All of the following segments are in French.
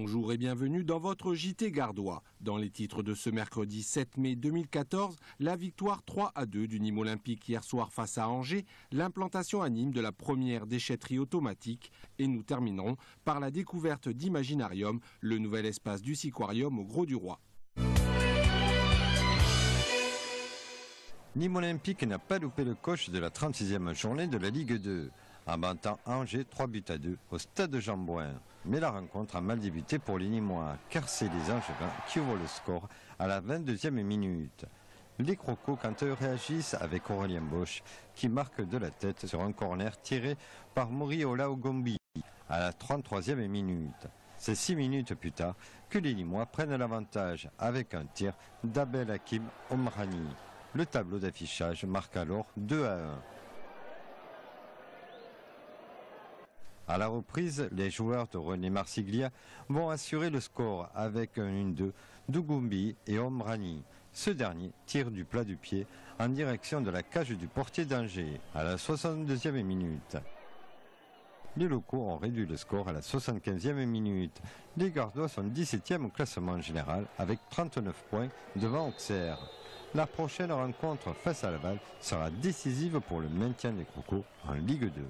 Bonjour et bienvenue dans votre JT Gardois. Dans les titres de ce mercredi 7 mai 2014, la victoire 3-2 du Nîmes Olympique hier soir face à Angers, l'implantation à Nîmes de la première déchetterie automatique et nous terminerons par la découverte d'Imaginarium, le nouvel espace du Siquarium au Grau du Roi. Nîmes Olympique n'a pas loupé le coche de la 36e journée de la Ligue 2, en battant Angers 3-2 au stade de Jean-Bouin. Mais la rencontre a mal débuté pour les Nîmois, car c'est les Angevins qui ouvrent le score à la 22e minute. Les Crocos, quant à eux, réagissent avec Aurélien Bosch, qui marque de la tête sur un corner tiré par Moriola Ogombi à la 33e minute. C'est 6 minutes plus tard que les Nîmois prennent l'avantage avec un tir d'Abel Hakim Omrani. Le tableau d'affichage marque alors 2-1. À la reprise, les joueurs de René Marsiglia vont assurer le score avec un 1-2 d'Ogombi et Omrani. Ce dernier tire du plat du pied en direction de la cage du portier d'Angers à la 62e minute. Les locaux ont réduit le score à la 75e minute. Les Gardois sont 17e au classement général avec 39 points devant Auxerre. La prochaine rencontre face à Laval sera décisive pour le maintien des Crocos en Ligue 2.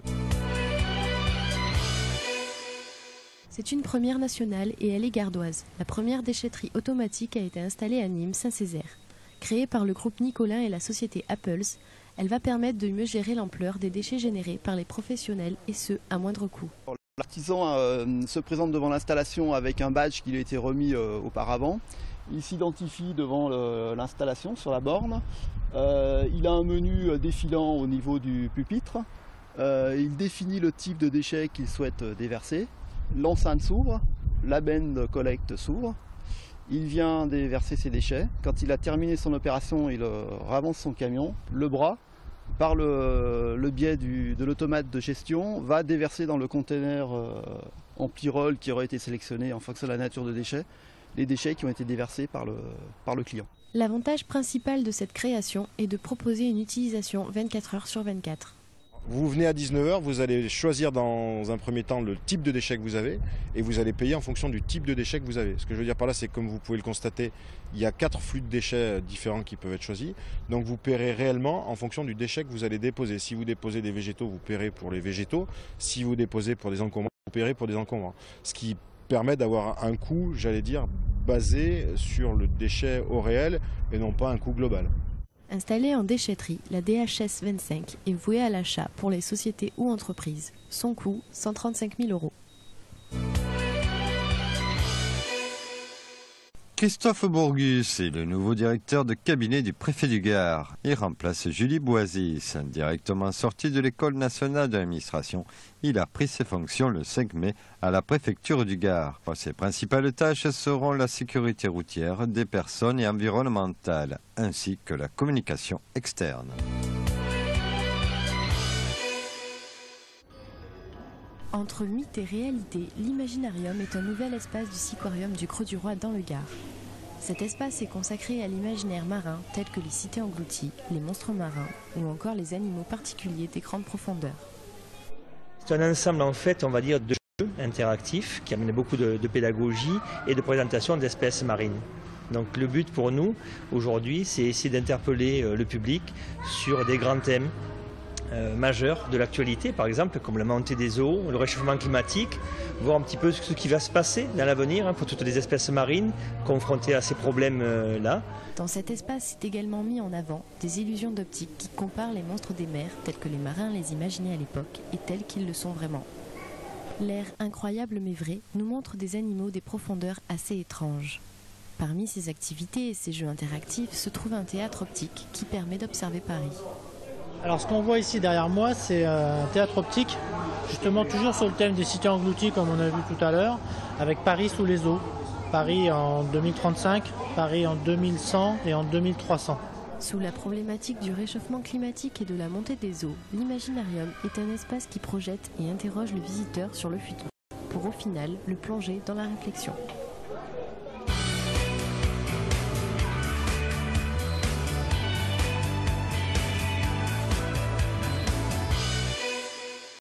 C'est une première nationale et elle est gardoise. La première déchetterie automatique a été installée à Nîmes Saint-Césaire. Créée par le groupe Nicolin et la société Apples, elle va permettre de mieux gérer l'ampleur des déchets générés par les professionnels et ce, à moindre coût. L'artisan se présente devant l'installation avec un badge qui lui a été remis auparavant. Il s'identifie devant l'installation sur la borne. Il a un menu défilant au niveau du pupitre. Il définit le type de déchets qu'il souhaite déverser. L'enceinte s'ouvre, la benne de collecte s'ouvre. Il vient déverser ses déchets. Quand il a terminé son opération, il ravance son camion. Le bras, par le biais de l'automate de gestion, va déverser dans le conteneur en pyrrole qui aurait été sélectionné en fonction de la nature de déchets, les déchets qui ont été déversés par le client. L'avantage principal de cette création est de proposer une utilisation 24 heures sur 24. Vous venez à 19 h, vous allez choisir dans un premier temps le type de déchet que vous avez et vous allez payer en fonction du type de déchet que vous avez. Ce que je veux dire par là, c'est comme vous pouvez le constater, il y a 4 flux de déchets différents qui peuvent être choisis. Donc vous paierez réellement en fonction du déchet que vous allez déposer. Si vous déposez des végétaux, vous paierez pour les végétaux. Si vous déposez pour des encombrants, vous paierez pour des encombrants. Ce qui permet d'avoir un coût, j'allais dire, basé sur le déchet au réel et non pas un coût global. Installée en déchetterie, la DHS 25 est vouée à l'achat pour les sociétés ou entreprises. Son coût, 135 000 €. Christophe Bourgus est le nouveau directeur de cabinet du préfet du Gard. Il remplace Julie Boisis, directement sorti de l'École nationale de l'administration. Il a pris ses fonctions le 5 mai à la préfecture du Gard. Ses principales tâches seront la sécurité routière des personnes et environnementale, ainsi que la communication externe. Entre mythe et réalité, l'Imaginarium est un nouvel espace du Siquarium du Grau du Roi dans le Gard. Cet espace est consacré à l'imaginaire marin tel que les cités englouties, les monstres marins ou encore les animaux particuliers des grandes profondeurs. C'est un ensemble en fait, on va dire, de jeux interactifs qui amène beaucoup de pédagogie et de présentation d'espèces marines. Donc le but pour nous aujourd'hui, c'est essayer d'interpeller le public sur des grands thèmes majeurs de l'actualité, par exemple comme la montée des eaux, le réchauffement climatique, voir un petit peu ce qui va se passer dans l'avenir pour toutes les espèces marines confrontées à ces problèmes-là. Dans cet espace est également mis en avant des illusions d'optique qui comparent les monstres des mers tels que les marins les imaginaient à l'époque et tels qu'ils le sont vraiment. L'air incroyable mais vrai nous montre des animaux des profondeurs assez étranges. Parmi ces activités et ces jeux interactifs se trouve un théâtre optique qui permet d'observer Paris. Alors ce qu'on voit ici derrière moi, c'est un théâtre optique, justement toujours sur le thème des cités englouties comme on a vu tout à l'heure, avec Paris sous les eaux. Paris en 2035, Paris en 2100 et en 2300. Sous la problématique du réchauffement climatique et de la montée des eaux, l'Imaginarium est un espace qui projette et interroge le visiteur sur le futur, pour au final le plonger dans la réflexion.